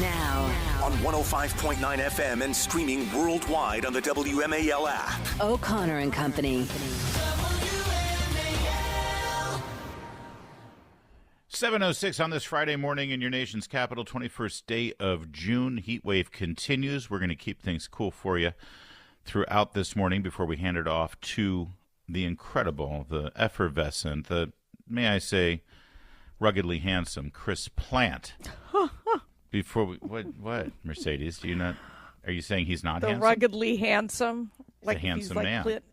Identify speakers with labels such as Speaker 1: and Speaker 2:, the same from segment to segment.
Speaker 1: Now
Speaker 2: on 105.9 FM and streaming worldwide on the WMAL app.
Speaker 1: O'Connor and Company.
Speaker 3: 7:06 on this Friday morning in your nation's capital, 21st day of June. Heat wave continues. We're going to keep things cool for you throughout this morning before we hand it off to the incredible, the effervescent, the, may I say, ruggedly handsome Chris Plant. Before we, what, Mercedes? Do you not? Are you saying he's not handsome?
Speaker 4: The ruggedly handsome, like
Speaker 3: a handsome
Speaker 4: he's like
Speaker 3: man.
Speaker 4: Clint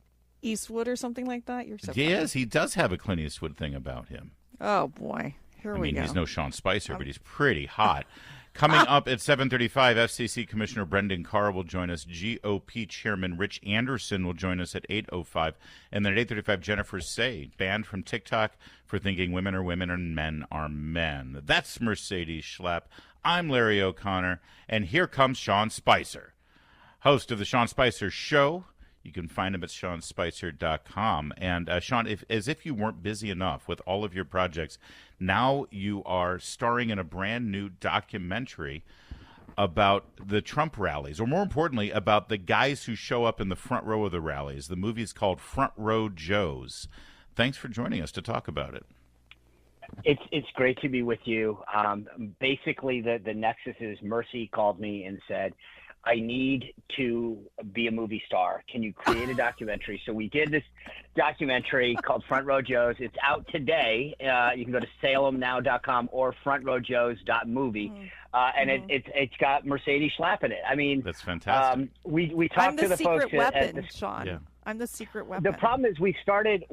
Speaker 4: Eastwood or something like that. You're so
Speaker 3: Yes, he does have a Clint Eastwood thing about him.
Speaker 4: Oh boy, here we go.
Speaker 3: He's no Sean Spicer, but he's pretty hot. Coming up at 7:35, FCC Commissioner BRENDON Carr will join us. GOP Chairman Rich Anderson will join us at 8:05. And then at 8:35, Jennifer Say, banned from TikTok for thinking women are women and men are men. That's Mercedes Schlapp. I'm Larry O'Connor. And here comes Sean Spicer, host of The Sean Spicer Show. You can find him at SeanSpicer.com. And Sean, as if you weren't busy enough with all of your projects, now you are starring in a brand new documentary about the Trump rallies, or more importantly, about the guys who show up in the front row of the rallies. The movie's called Front Row Joes. Thanks for joining us to talk about it.
Speaker 5: It's great to be with you. Basically, the nexus is Mercy called me and said, I need to be a movie star. Can you create a documentary? So we did this documentary called Front Row Joes. It's out today. You can go to salemnow.com or frontrowjoes.movie. And it's got Mercedes Schlapp in it. I mean,
Speaker 3: that's fantastic.
Speaker 5: We talked to the folks
Speaker 4: at the
Speaker 5: Sean.
Speaker 3: Yeah.
Speaker 4: I'm the secret weapon.
Speaker 5: The problem is we started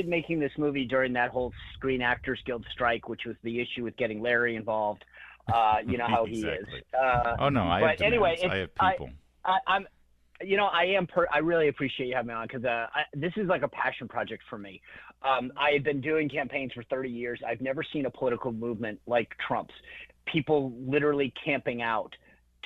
Speaker 5: making this movie during that whole Screen Actors Guild strike, which was the issue with getting Larry involved. You know how
Speaker 3: exactly.
Speaker 5: he is.
Speaker 3: Oh no, I have
Speaker 5: anyway,
Speaker 3: I have people.
Speaker 5: I really appreciate you having me on because this is like a passion project for me. I have been doing campaigns for 30 years. I've never seen a political movement like Trump's. People literally camping out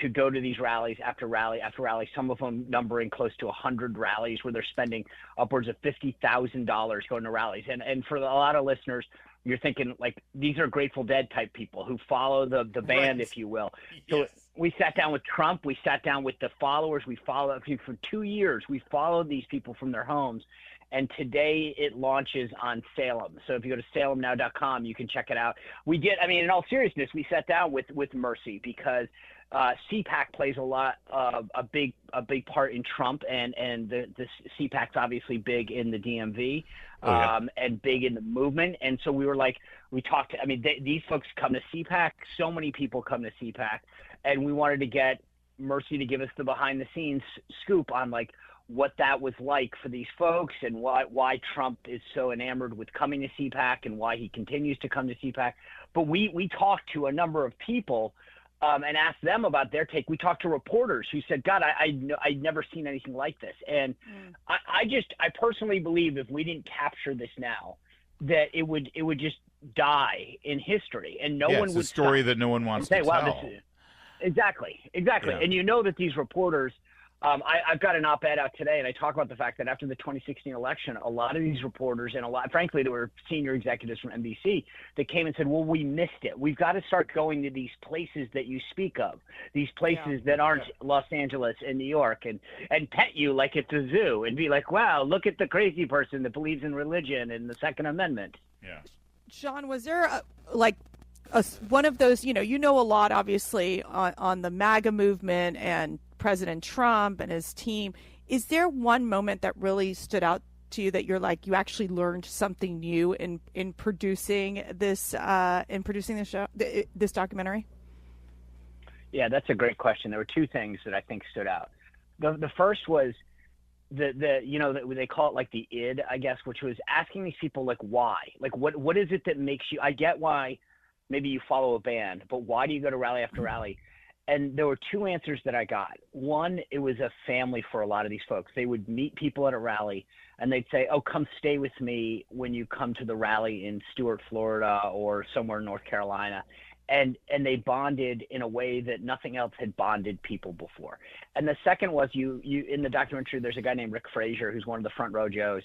Speaker 5: to go to these rallies after rally after rally, some of them numbering close to 100 rallies where they're spending upwards of $50,000 going to rallies. And for a lot of listeners, you're thinking like these are Grateful Dead type people who follow the band, if you will. So
Speaker 3: Yes.
Speaker 5: we sat down with Trump. We sat down with the followers. We followed for 2 years. We followed these people from their homes. And today it launches on Salem. So if you go to salemnow.com, you can check it out. In all seriousness, we sat down with Mercy because CPAC plays a big part in Trump, and the CPAC's obviously big in the DMV and big in the movement. And so we talked to, these folks come to CPAC. So many people come to CPAC, and we wanted to get Mercy to give us the behind the scenes scoop on like what that was like for these folks and why Trump is so enamored with coming to CPAC and why he continues to come to CPAC. But we talked to a number of people and asked them about their take. We talked to reporters who said, God, I'd never seen anything like this. And I personally believe if we didn't capture this now, that it would just die in history and no one would.
Speaker 3: It's a story that no one wants to tell.
Speaker 5: Exactly.
Speaker 3: Yeah.
Speaker 5: And you know that these reporters, I've got an op-ed out today, and I talk about the fact that after the 2016 election, a lot of these reporters and frankly, there were senior executives from NBC that came and said, well, we missed it. We've got to start going to these places that you speak of, these places that aren't Los Angeles and New York, and pet you like it's a zoo and be like, wow, look at the crazy person that believes in religion and the Second Amendment.
Speaker 3: Yeah.
Speaker 4: Sean, was there one of those, you know a lot, obviously, on the MAGA movement and President Trump and his team. Is there one moment that really stood out to you that you're like, you actually learned something new in producing this show, this documentary?
Speaker 5: Yeah, that's a great question. There were two things that I think stood out. The first was they call it like the id, I guess, which was asking these people like why, like what is it that makes you, I get why maybe you follow a band, but why do you go to rally after rally? And there were two answers that I got. One, it was a family for a lot of these folks. They would meet people at a rally and they'd say, oh, come stay with me when you come to the rally in Stuart, Florida or somewhere in North Carolina. And they bonded in a way that nothing else had bonded people before. And the second was you in the documentary, there's a guy named Rick Frazier, who's one of the Front Row Joes,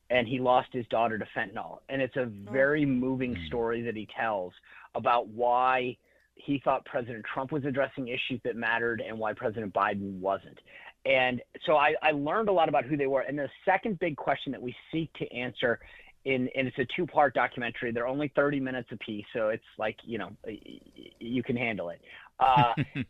Speaker 5: and he lost his daughter to fentanyl. And it's a very moving story that he tells about why he thought President Trump was addressing issues that mattered and why President Biden wasn't. And so I learned a lot about who they were. And the second big question that we seek to answer and it's a 2-part documentary. They're only 30 minutes apiece, so it's like, you can handle it.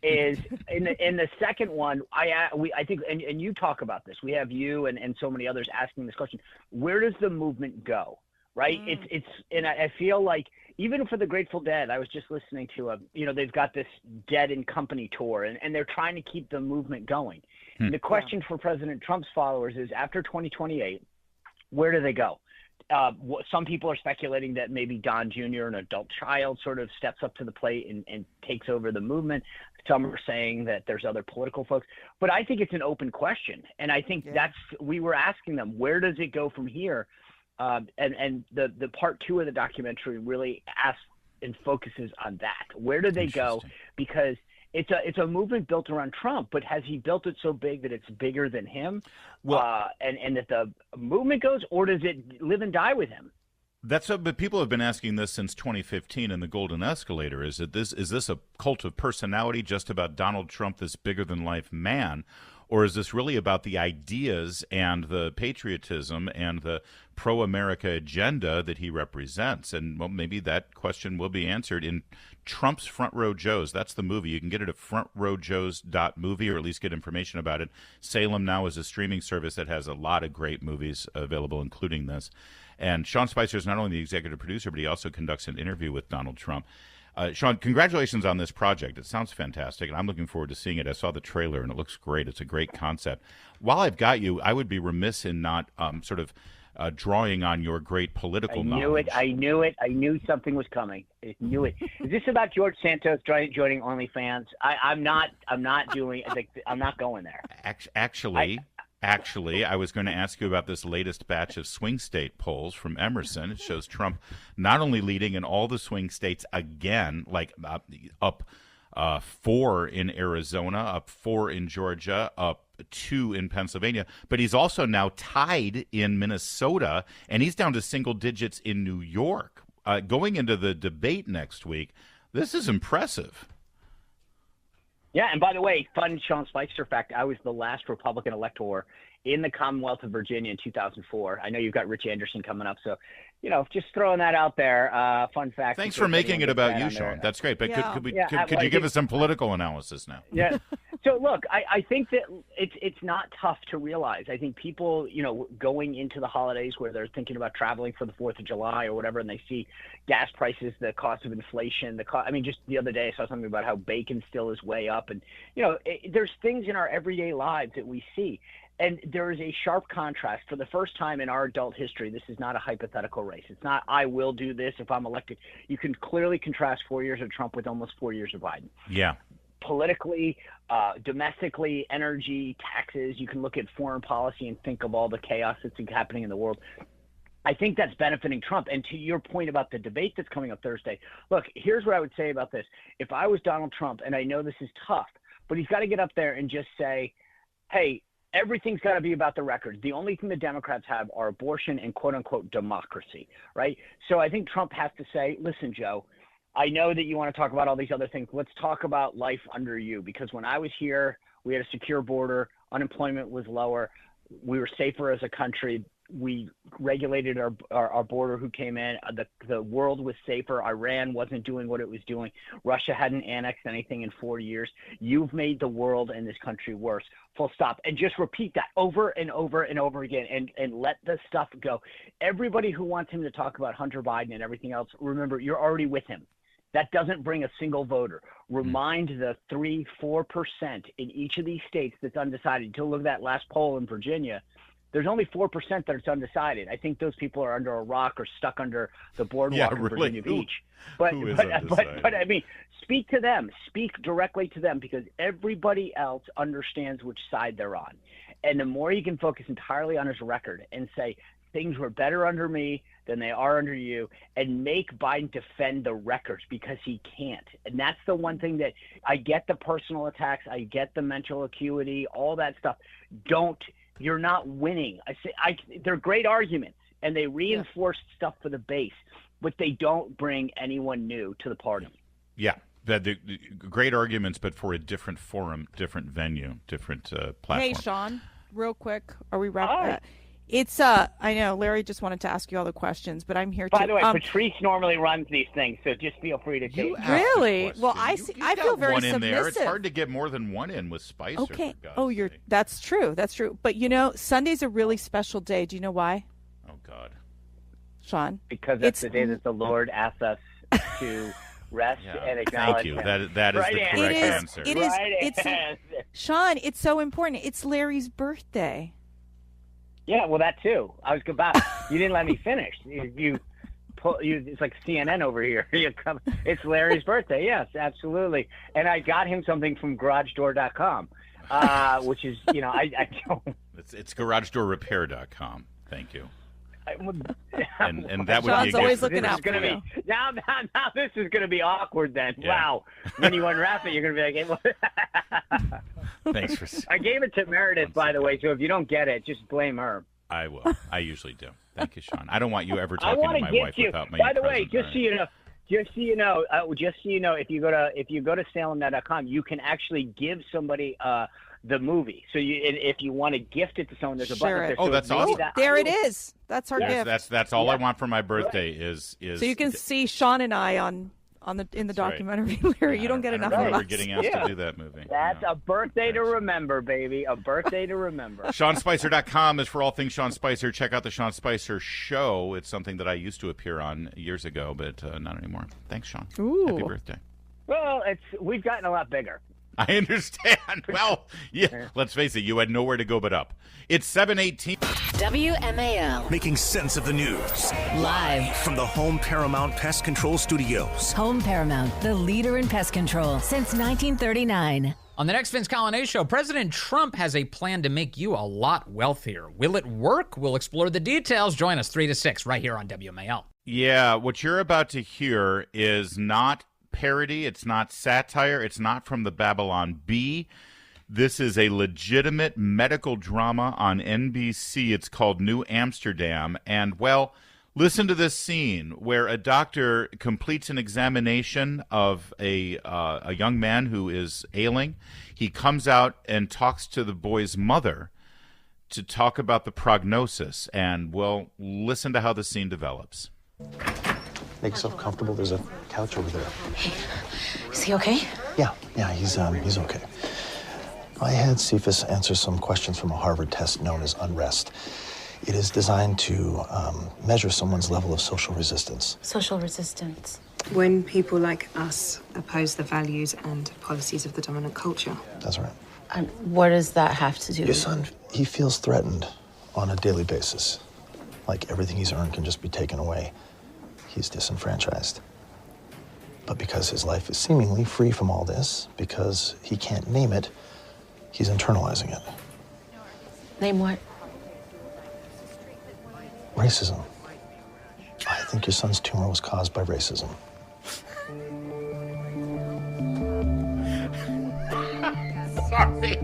Speaker 5: Is in the second one, I think, and you talk about this. We have you and so many others asking this question: where does the movement go? Right? It's and I feel like even for the Grateful Dead, I was just listening to they've got this Dead and Company tour, and they're trying to keep the movement going. And the question for President Trump's followers is, after 2028, where do they go? Some people are speculating that maybe Don Jr., an adult child, sort of steps up to the plate and takes over the movement. Some are saying that there's other political folks. But I think it's an open question. And I think we were asking them, where does it go from here? And the part 2 of the documentary really asks and focuses on that. Where do they go? Because it's a movement built around Trump, but has he built it so big that it's bigger than him? Well, and that the movement goes, or does it live and die with him?
Speaker 3: But people have been asking this since 2015 in the Golden Escalator. Is this a cult of personality just about Donald Trump, this bigger than life man? Or is this really about the ideas and the patriotism and the pro-America agenda that he represents? And, well, maybe that question will be answered in Trump's Front Row Joes. That's the movie. You can get it at frontrowjoes.movie, or at least get information about it. Salem now is a streaming service that has a lot of great movies available, including this. And Sean Spicer is not only the executive producer, but he also conducts an interview with Donald Trump. Sean, congratulations on this project. It sounds fantastic, and I'm looking forward to seeing it. I saw the trailer, and it looks great. It's a great concept. While I've got you, I would be remiss in not drawing on your great political knowledge.
Speaker 5: I knew it. I knew something was coming. I knew it. Is this about George Santos joining OnlyFans? I'm not going there.
Speaker 3: Actually, I was going to ask you about this latest batch of swing state polls from Emerson. It shows Trump not only leading in all the swing states again, like up 4 in Arizona, up 4 in Georgia, up 2 in Pennsylvania, but he's also now tied in Minnesota, and he's down to single digits in New York. Going into the debate next week, this is impressive.
Speaker 5: Yeah, and by the way, fun Sean Spicer fact, I was the last Republican elector in the Commonwealth of Virginia in 2004. I know you've got Rich Anderson coming up, so, just throwing that out there. Fun fact.
Speaker 3: Thanks for making it about you, Sean. That's great. But could you give us some political analysis now?
Speaker 5: Yeah. So, look, I think that it's not tough to realize. I think people, going into the holidays where they're thinking about traveling for the 4th of July or whatever, and they see gas prices, the cost of inflation, just the other day I saw something about how bacon still is way up. And, there's things in our everyday lives that we see. And there is a sharp contrast. For the first time in our adult history, this is not a hypothetical race. It's not, I will do this if I'm elected. You can clearly contrast 4 years of Trump with almost 4 years of Biden.
Speaker 3: Yeah.
Speaker 5: Politically, domestically, energy, taxes, you can look at foreign policy and think of all the chaos that's happening in the world. I think that's benefiting Trump. And to your point about the debate that's coming up Thursday, look, here's what I would say about this. If I was Donald Trump, and I know this is tough, but he's got to get up there and just say, hey, everything's got to be about the record. The only thing the Democrats have are abortion and quote-unquote democracy, right? So I think Trump has to say, listen, Joe, I know that you want to talk about all these other things. Let's talk about life under you, because when I was here, we had a secure border, unemployment was lower, we were safer as a country. We regulated our border who came in. The world was safer. Iran wasn't doing what it was doing. Russia hadn't annexed anything in 4 years. You've made the world and this country worse. Full stop. And just repeat that over and over and over again, and let the stuff go. Everybody who wants him to talk about Hunter Biden and everything else, remember, you're already with him. That doesn't bring a single voter. Remind the 3-4% in each of these states that's undecided. Until look at that last poll in Virginia. There's only 4% that it's undecided. I think those people are under a rock or stuck under the boardwalk in Virginia Beach. But I mean, speak to them. Speak directly to them, because everybody else understands which side they're on. And the more you can focus entirely on his record and say, things were better under me than they are under you, and make Biden defend the records, because he can't. And that's the one thing that I get, the personal attacks, I get the mental acuity, all that stuff. You're not winning. They're great arguments, and they reinforce stuff for the base, but they don't bring anyone new to the party.
Speaker 3: Yeah. the great arguments, but for a different forum, different venue, different platform.
Speaker 4: Hey, Sean, real quick, are we wrapping? It's I know Larry just wanted to ask you all the questions, but I'm here too.
Speaker 5: By the way, Patrice normally runs these things, so just feel free to take it.
Speaker 4: Really? Well, I feel very
Speaker 3: one in
Speaker 4: submissive.
Speaker 3: there. It's hard to get more than one in with Spicer.
Speaker 4: Okay. That's true. That's true. But Sunday's a really special day. Do you know why?
Speaker 3: Oh God,
Speaker 4: Sean.
Speaker 5: Because that's the day that the Lord asks us to rest and acknowledge.
Speaker 3: Thank you.
Speaker 5: Him.
Speaker 3: That is the correct answer.
Speaker 4: It is. Sean, it's so important. It's Larry's birthday.
Speaker 5: Yeah, well, that too. I was about. You didn't let me finish. It's like CNN over here. It's Larry's birthday. Yes, absolutely. And I got him something from GarageDoor.com, which is, I don't.
Speaker 3: It's GarageDoorRepair.com. Thank you. And that would
Speaker 4: Sean's
Speaker 3: be a
Speaker 4: always
Speaker 3: gift.
Speaker 4: looking out for you.
Speaker 5: Now this is going to be awkward then.
Speaker 3: Yeah.
Speaker 5: Wow. When you unwrap it, you're going to be like, hey,
Speaker 3: Thanks for.
Speaker 5: I gave it to Meredith, by the way, so if you don't get it, just blame her.
Speaker 3: I will. I usually do. Thank you, Sean. I don't want you ever talking to my wife without my.
Speaker 5: By the way,
Speaker 3: present.
Speaker 5: just so you know, if you go to SalemNow.com, you can actually give somebody the movie. So if you want to gift it to someone, there's a button there.
Speaker 3: Oh, that's awesome.
Speaker 4: There it is. That's our gift.
Speaker 3: That's all I want for my birthday is.
Speaker 4: So you can see Sean and I in the documentary. Larry,
Speaker 3: Yeah,
Speaker 4: you don't get enough
Speaker 3: of
Speaker 4: of
Speaker 3: us.
Speaker 4: us.
Speaker 3: We're getting asked to do that movie.
Speaker 5: That's a birthday to remember, baby. A birthday to remember.
Speaker 3: SeanSpicer.com is for all things Sean Spicer. Check out the Sean Spicer Show. It's something that I used to appear on years ago, but not anymore. Thanks, Sean.
Speaker 4: Ooh.
Speaker 3: Happy birthday.
Speaker 5: Well, we've gotten a lot bigger.
Speaker 3: I understand. Well, yeah. Let's face it. You had nowhere to go but up. It's 7:18.
Speaker 1: WMAL.
Speaker 2: Making sense of the news.
Speaker 1: Live
Speaker 2: From the Home Paramount Pest Control Studios.
Speaker 1: Home Paramount, the leader in pest control since 1939.
Speaker 6: On the next Vince Colonnade Show, President Trump has a plan to make you a lot wealthier. Will it work? We'll explore the details. Join us 3 to 6 right here on WMAL.
Speaker 3: Yeah, what you're about to hear is not parody. It's not satire. It's not from the Babylon Bee. This is a legitimate medical drama on NBC. It's called New Amsterdam. And, well, listen to this scene where a doctor completes an examination of a young man who is ailing. He comes out and talks to the boy's mother to talk about the prognosis. And, well, listen to how the scene develops.
Speaker 7: Make yourself comfortable. There's a couch over there.
Speaker 8: Hey, is he okay?
Speaker 7: Yeah, he's okay. I had Cephas answer some questions from a Harvard test known as unrest. It is designed to measure someone's level of social resistance.
Speaker 8: Social resistance.
Speaker 9: When people like us oppose the values and policies of the dominant culture.
Speaker 7: That's right.
Speaker 8: And what does that have to do
Speaker 7: Your
Speaker 8: with...
Speaker 7: son, he feels threatened on a daily basis. Like everything he's earned can just be taken away. He's disenfranchised. But because his life is seemingly free from all this, because he can't name it, he's internalizing it.
Speaker 8: Name what?
Speaker 7: Racism. I think your son's tumor was caused by racism.
Speaker 3: Sorry.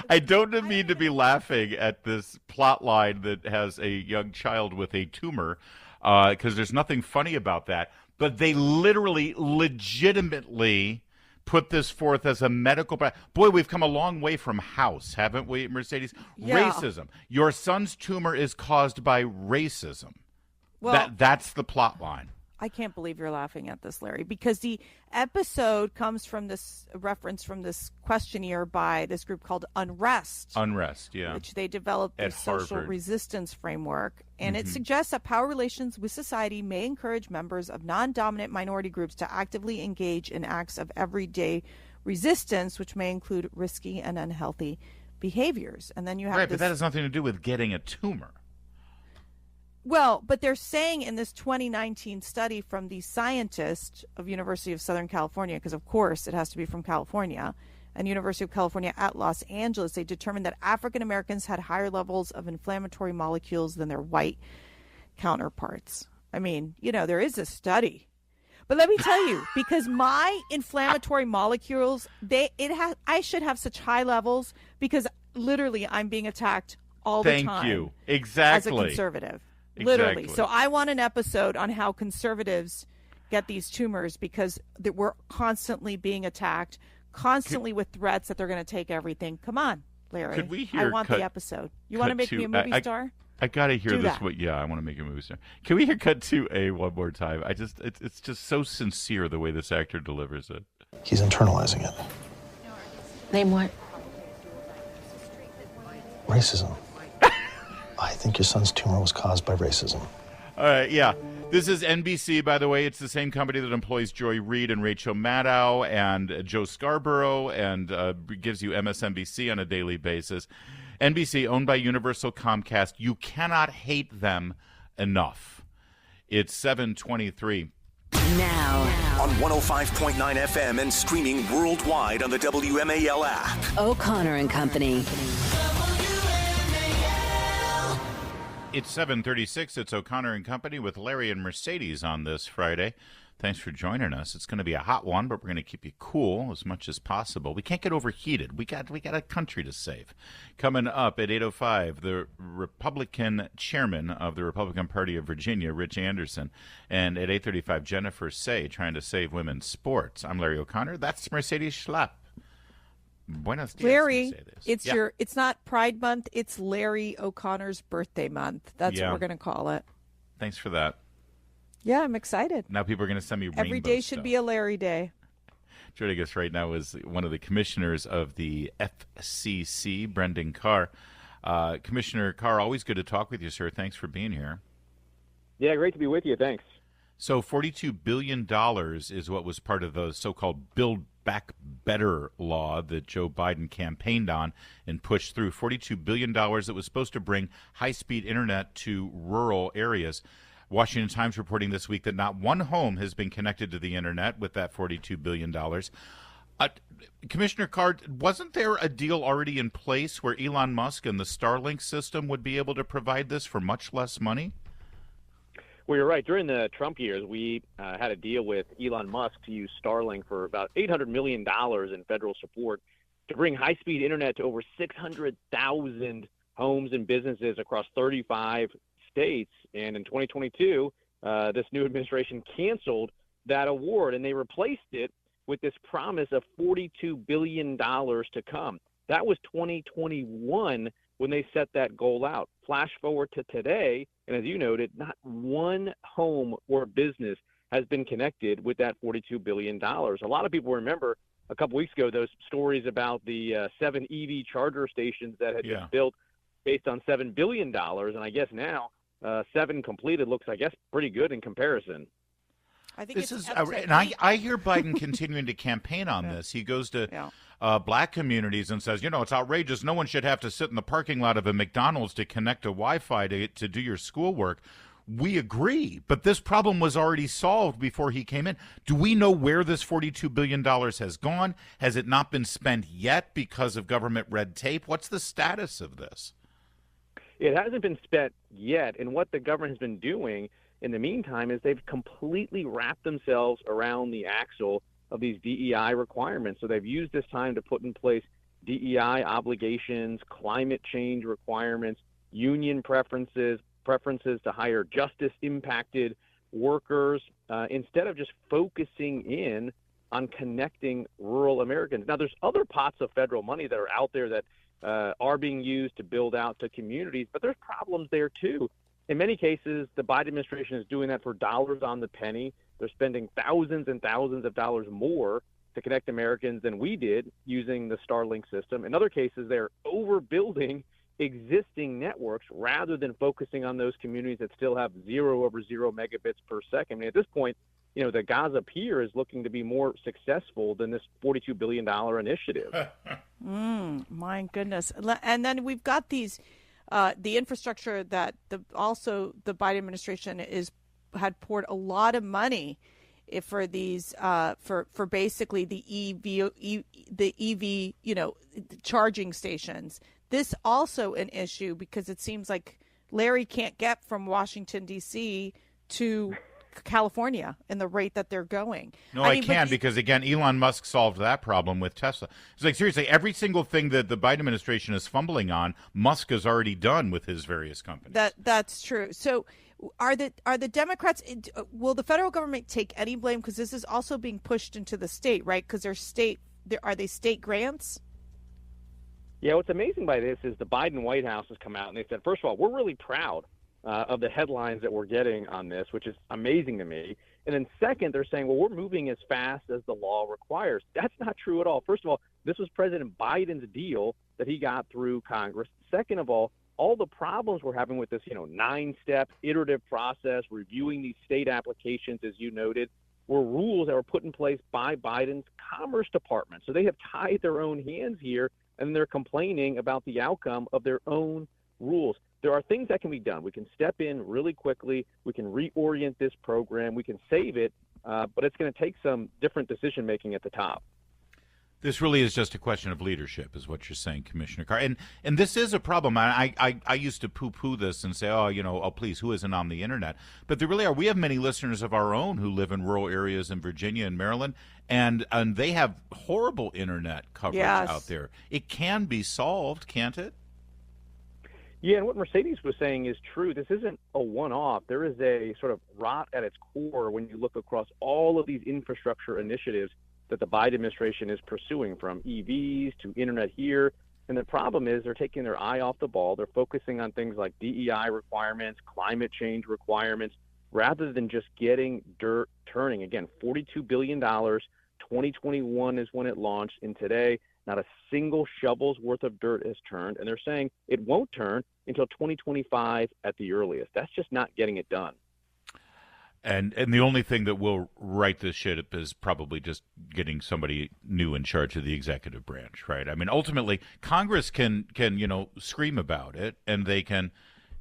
Speaker 3: I don't mean to be laughing at this plot line that has a young child with a tumor, because there's nothing funny about that. But they literally, legitimately put this forth as a medical... Boy, we've come a long way from House, haven't we, Mercedes?
Speaker 4: Yeah.
Speaker 3: Racism. Your son's tumor is caused by racism.
Speaker 4: Well,
Speaker 3: That's the plot line.
Speaker 4: I can't believe you're laughing at this, Larry, because the episode comes from this reference from this questionnaire by this group called Unrest.
Speaker 3: Unrest, yeah.
Speaker 4: Which they developed
Speaker 3: At
Speaker 4: a social
Speaker 3: Harvard.
Speaker 4: resistance framework. And it suggests that power relations with society may encourage members of non-dominant minority groups to actively engage in acts of everyday resistance, which may include risky and unhealthy behaviors. And then you have
Speaker 3: Right, but that has nothing to do with getting a tumor.
Speaker 4: Well, but they're saying in this 2019 study from the scientists of University of Southern California, because of course it has to be from California, and University of California at Los Angeles, they determined that African Americans had higher levels of inflammatory molecules than their white counterparts. I mean, there is a study. But let me tell you, because my inflammatory molecules, I should have such high levels because literally I'm being attacked all the time.
Speaker 3: Thank you. Exactly.
Speaker 4: As a conservative. Literally.
Speaker 3: Exactly.
Speaker 4: So I want an episode on how conservatives get these tumors because we're constantly being attacked, constantly with threats that they're going to take everything. Come on, Larry.
Speaker 3: Could we hear
Speaker 4: I want the episode. You want to make me a movie star?
Speaker 3: I gotta hear
Speaker 4: Do
Speaker 3: this.
Speaker 4: that.
Speaker 3: Yeah, I want to make a movie star. Can we hear cut 2A one more time? It's just so sincere the way this actor delivers it.
Speaker 7: He's internalizing it.
Speaker 8: Name what?
Speaker 7: Racism. I think your son's tumor was caused by racism.
Speaker 3: All right, yeah. This is NBC, by the way. It's the same company that employs Joy Reid and Rachel Maddow and Joe Scarborough and gives you MSNBC on a daily basis. NBC, owned by Universal Comcast. You cannot hate them enough. It's 7:23.
Speaker 1: Now,
Speaker 2: On 105.9 FM and streaming worldwide on the WMAL app.
Speaker 1: O'Connor and Company.
Speaker 3: It's 7:36. It's O'Connor and Company with Larry and Mercedes on this Friday. Thanks for joining us. It's going to be a hot one, but we're going to keep you cool as much as possible. We can't get overheated. We got a country to save. Coming up at 8:05, the Republican chairman of the Republican Party of Virginia, Rich Anderson, and at 8:35, Jennifer Say, trying to save women's sports. I'm Larry O'Connor. That's Mercedes Schlapp. Buenos dias,
Speaker 4: Larry,
Speaker 3: Mercedes.
Speaker 4: it's not Pride Month. It's Larry O'Connor's birthday month. That's what we're going to call it.
Speaker 3: Thanks for that.
Speaker 4: Yeah, I'm excited.
Speaker 3: Now people are going to send me rainbow
Speaker 4: Every day
Speaker 3: stuff.
Speaker 4: should be a Larry day.
Speaker 3: Joining us right now is one of the commissioners of the FCC, Brendan Carr. Commissioner Carr, always good to talk with you, sir. Thanks for being here.
Speaker 10: Yeah, great to be with you. Thanks.
Speaker 3: So $42 billion is what was part of the so-called Build Back Better law that Joe Biden campaigned on and pushed through. $42 billion that was supposed to bring high-speed internet to rural areas. Washington Times reporting this week that not one home has been connected to the internet with that $42 billion. Commissioner Carr, wasn't there a deal already in place where Elon Musk and the Starlink system would be able to provide this for much less money?
Speaker 10: Well, you're right. During the Trump years, we had a deal with Elon Musk to use Starlink for about $800 million in federal support to bring high-speed internet to over 600,000 homes and businesses across 35 states. And in 2022, this new administration canceled that award, and they replaced it with this promise of $42 billion to come. That was 2021 when they set that goal out. Flash forward to today, and as you noted, not one home or business has been connected with that $42 billion. A lot of people remember a couple weeks ago those stories about the 7 EV charger stations that had been built based on $7 billion, and I guess now 7 completed looks, I guess, pretty good in comparison.
Speaker 4: I think
Speaker 3: this is, and I hear Biden continuing to campaign on this. He goes to black communities and says, it's outrageous. No one should have to sit in the parking lot of a McDonald's to connect to Wi-Fi to do your schoolwork. We agree, but this problem was already solved before he came in. Do we know where this $42 billion has gone? Has it not been spent yet because of government red tape? What's the status of this?
Speaker 10: It hasn't been spent yet, and what the government has been doing in the meantime is they've completely wrapped themselves around the axle of these DEI requirements. So they've used this time to put in place DEI obligations, climate change requirements, union preferences to hire justice-impacted workers, instead of just focusing in on connecting rural Americans. Now, there's other pots of federal money that are out there that are being used to build out to communities, but there's problems there too. In many cases, the Biden administration is doing that for dollars on the penny. They're spending thousands and thousands of dollars more to connect Americans than we did using the Starlink system. In other cases, they're overbuilding existing networks rather than focusing on those communities that still have 0 over 0 megabits per second. I mean, at this point, the Gaza Pier is looking to be more successful than this $42 billion initiative.
Speaker 4: My goodness. And then we've got these, the infrastructure that the Biden administration had poured a lot of money for these, for basically the EV, charging stations. This also an issue because it seems like Larry can't get from Washington, D.C. to California in the rate that they're going.
Speaker 3: No, I can because, again, Elon Musk solved that problem with Tesla. It's like, seriously, every single thing that the Biden administration is fumbling on, Musk has already done with his various companies.
Speaker 4: That's true. So, Are the Democrats? Will the federal government take any blame? Because this is also being pushed into the state, right? Because are they state grants?
Speaker 10: Yeah, what's amazing by this is the Biden White House has come out and they said, first of all, we're really proud of the headlines that we're getting on this, which is amazing to me. And then second, they're saying, well, we're moving as fast as the law requires. That's not true at all. First of all, this was President Biden's deal that he got through Congress. Second of all the problems we're having with this, 9-step iterative process, reviewing these state applications, as you noted, were rules that were put in place by Biden's Commerce Department. So they have tied their own hands here, and they're complaining about the outcome of their own rules. There are things that can be done. We can step in really quickly. We can reorient this program. We can save it, but it's going to take some different decision-making at the top.
Speaker 3: This really is just a question of leadership, is what you're saying, Commissioner Carr. And this is a problem. I used to poo-poo this and say, oh, please, who isn't on the Internet? But there really are. We have many listeners of our own who live in rural areas in Virginia and Maryland, and they have horrible Internet coverage out there. It can be solved, can't it?
Speaker 10: Yeah, and what Mercedes was saying is true. This isn't a one-off. There is a sort of rot at its core when you look across all of these infrastructure initiatives that the Biden administration is pursuing, from EVs to internet here. And the problem is they're taking their eye off the ball. They're focusing on things like DEI requirements, climate change requirements, rather than just getting dirt turning. Again, $42 billion, 2021 is when it launched, and today not a single shovel's worth of dirt has turned. And they're saying it won't turn until 2025 at the earliest. That's just not getting it done.
Speaker 3: And the only thing that will right this ship is probably just getting somebody new in charge of the executive branch, right? I mean, ultimately, Congress can scream about it, and they can,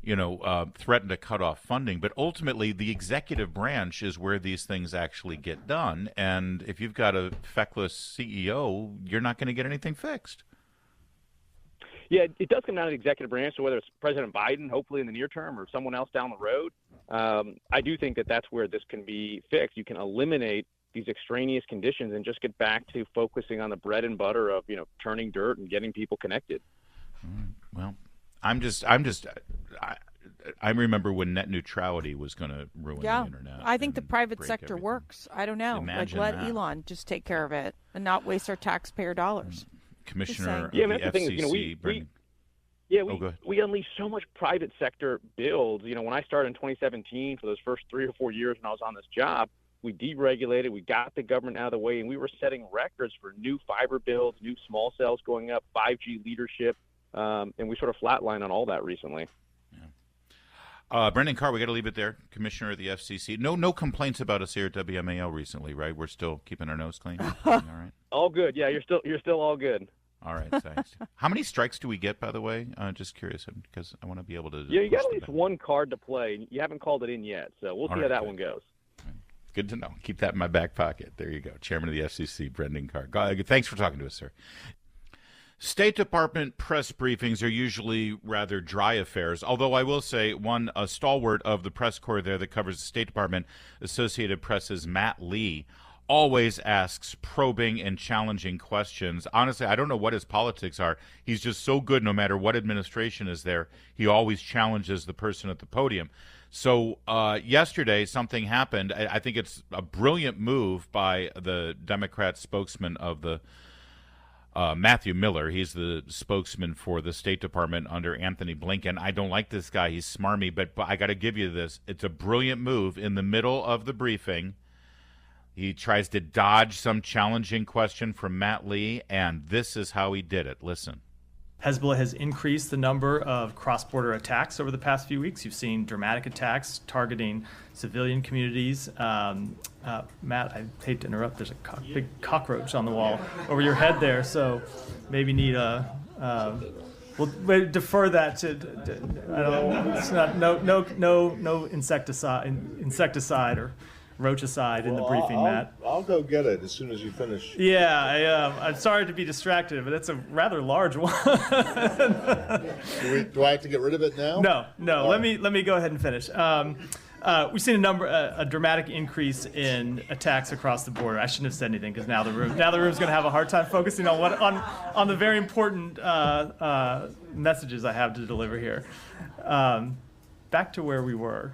Speaker 3: threaten to cut off funding. But ultimately, the executive branch is where these things actually get done. And if you've got a feckless CEO, you're not going to get anything fixed.
Speaker 10: Yeah, it does come down to the executive branch, so whether it's President Biden, hopefully in the near term, or someone else down the road, I do think that that's where this can be fixed. You can eliminate these extraneous conditions and just get back to focusing on the bread and butter of, turning dirt and getting people connected.
Speaker 3: Well, I remember when net neutrality was going to ruin the internet.
Speaker 4: I think the private sector works. I don't know.
Speaker 3: Imagine
Speaker 4: let
Speaker 3: that.
Speaker 4: Elon just take care of it and not waste our taxpayer dollars.
Speaker 3: Commissioner of
Speaker 10: the
Speaker 3: FCC.
Speaker 10: We unleashed so much private sector builds. When I started in 2017, for those first 3 or 4 years when I was on this job, we deregulated, we got the government out of the way, and we were setting records for new fiber builds, new small cells going up, 5G leadership, and we sort of flatlined on all that recently.
Speaker 3: Brendan Carr, we got to leave it there. Commissioner of the FCC. No complaints about us here at WMAL recently, right? We're still keeping our nose clean. All right.
Speaker 10: All good. Yeah, you're still all good.
Speaker 3: All right, thanks. How many strikes do we get, by the way? Just curious, because I want to be able to.
Speaker 10: Yeah, you got at least one card to play. You haven't called it in yet, so we'll see how that one goes.
Speaker 3: Good to know. Keep that in my back pocket. There you go. Chairman of the FCC, Brendan Carr. Thanks for talking to us, sir. State Department press briefings are usually rather dry affairs, although I will say a stalwart of the press corps there that covers the State Department, Associated Press's Matt Lee, always asks probing and challenging questions. Honestly, I don't know what his politics are. He's just so good no matter what administration is there. He always challenges the person at the podium. So yesterday something happened. I think it's a brilliant move by the Democrat spokesman of the Matthew Miller. He's the spokesman for the State Department under Anthony Blinken. I don't like this guy. He's smarmy, but I got to give you this. It's a brilliant move. In the middle of the briefing, he tries to dodge some challenging question from Matt Lee, and this is how he did it. Listen.
Speaker 11: Hezbollah has increased the number of cross-border attacks over the past few weeks. You've seen dramatic attacks targeting civilian communities. Matt, I hate to interrupt. There's a big cockroach on the wall over your head there, so maybe need we'll defer that to I don't know. It's not no insecticide or roachicide in the briefing, Matt.
Speaker 12: I'll go get it as soon as you finish.
Speaker 11: Yeah, I'm sorry to be distracted, but it's a rather large one.
Speaker 12: Do I have to get rid of it now?
Speaker 11: No. Let me go ahead and finish. We've seen a dramatic increase in attacks across the border. I shouldn't have said anything because now the room's going to have a hard time focusing on the very important messages I have to deliver here. back to where we were.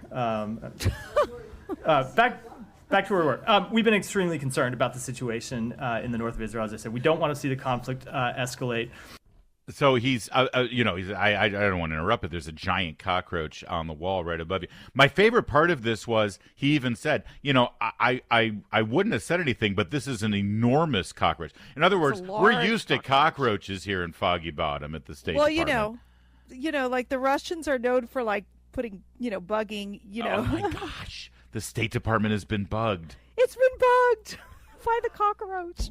Speaker 11: Back to where we were. We've been extremely concerned about the situation in the north of Israel. As I said, we don't want to see the conflict escalate.
Speaker 3: So he's, I don't want to interrupt, but there's a giant cockroach on the wall right above you. My favorite part of this was he even said, I wouldn't have said anything, but this is an enormous cockroach. In other words, we're used to cockroaches here in Foggy Bottom at the State Department.
Speaker 4: Well, like the Russians are known for like putting, bugging,
Speaker 3: Oh my gosh. The State Department has been bugged.
Speaker 4: It's been bugged by the cockroach.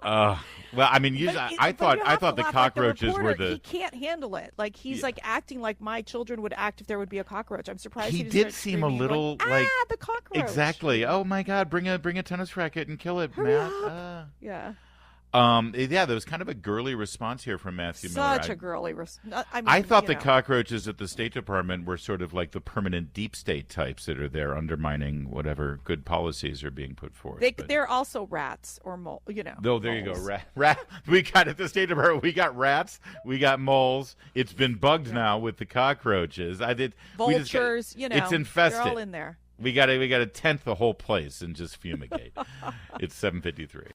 Speaker 3: Well, I mean, I thought the cockroaches were the.
Speaker 4: He can't handle it. Like he's like acting like my children would act if there would be a cockroach. I'm surprised
Speaker 3: he did seem a little like
Speaker 4: the cockroach.
Speaker 3: Exactly. Oh my God! Bring a tennis racket and kill it,
Speaker 4: Hurry
Speaker 3: Matt.
Speaker 4: up. Yeah.
Speaker 3: Yeah, there was kind of a girly response here from Matthew Miller.
Speaker 4: Such a girly response.
Speaker 3: I thought the cockroaches at the State Department were sort of like the permanent deep state types that are there undermining whatever good policies are being put forth.
Speaker 4: They're also rats or mole,
Speaker 3: No, there you go. Rat. We got at the State Department. We got rats. We got moles. It's been bugged now with the cockroaches.
Speaker 4: Vultures.
Speaker 3: It's infested.
Speaker 4: They're all in there.
Speaker 3: We got to tent the whole place and just fumigate. It's 7:53.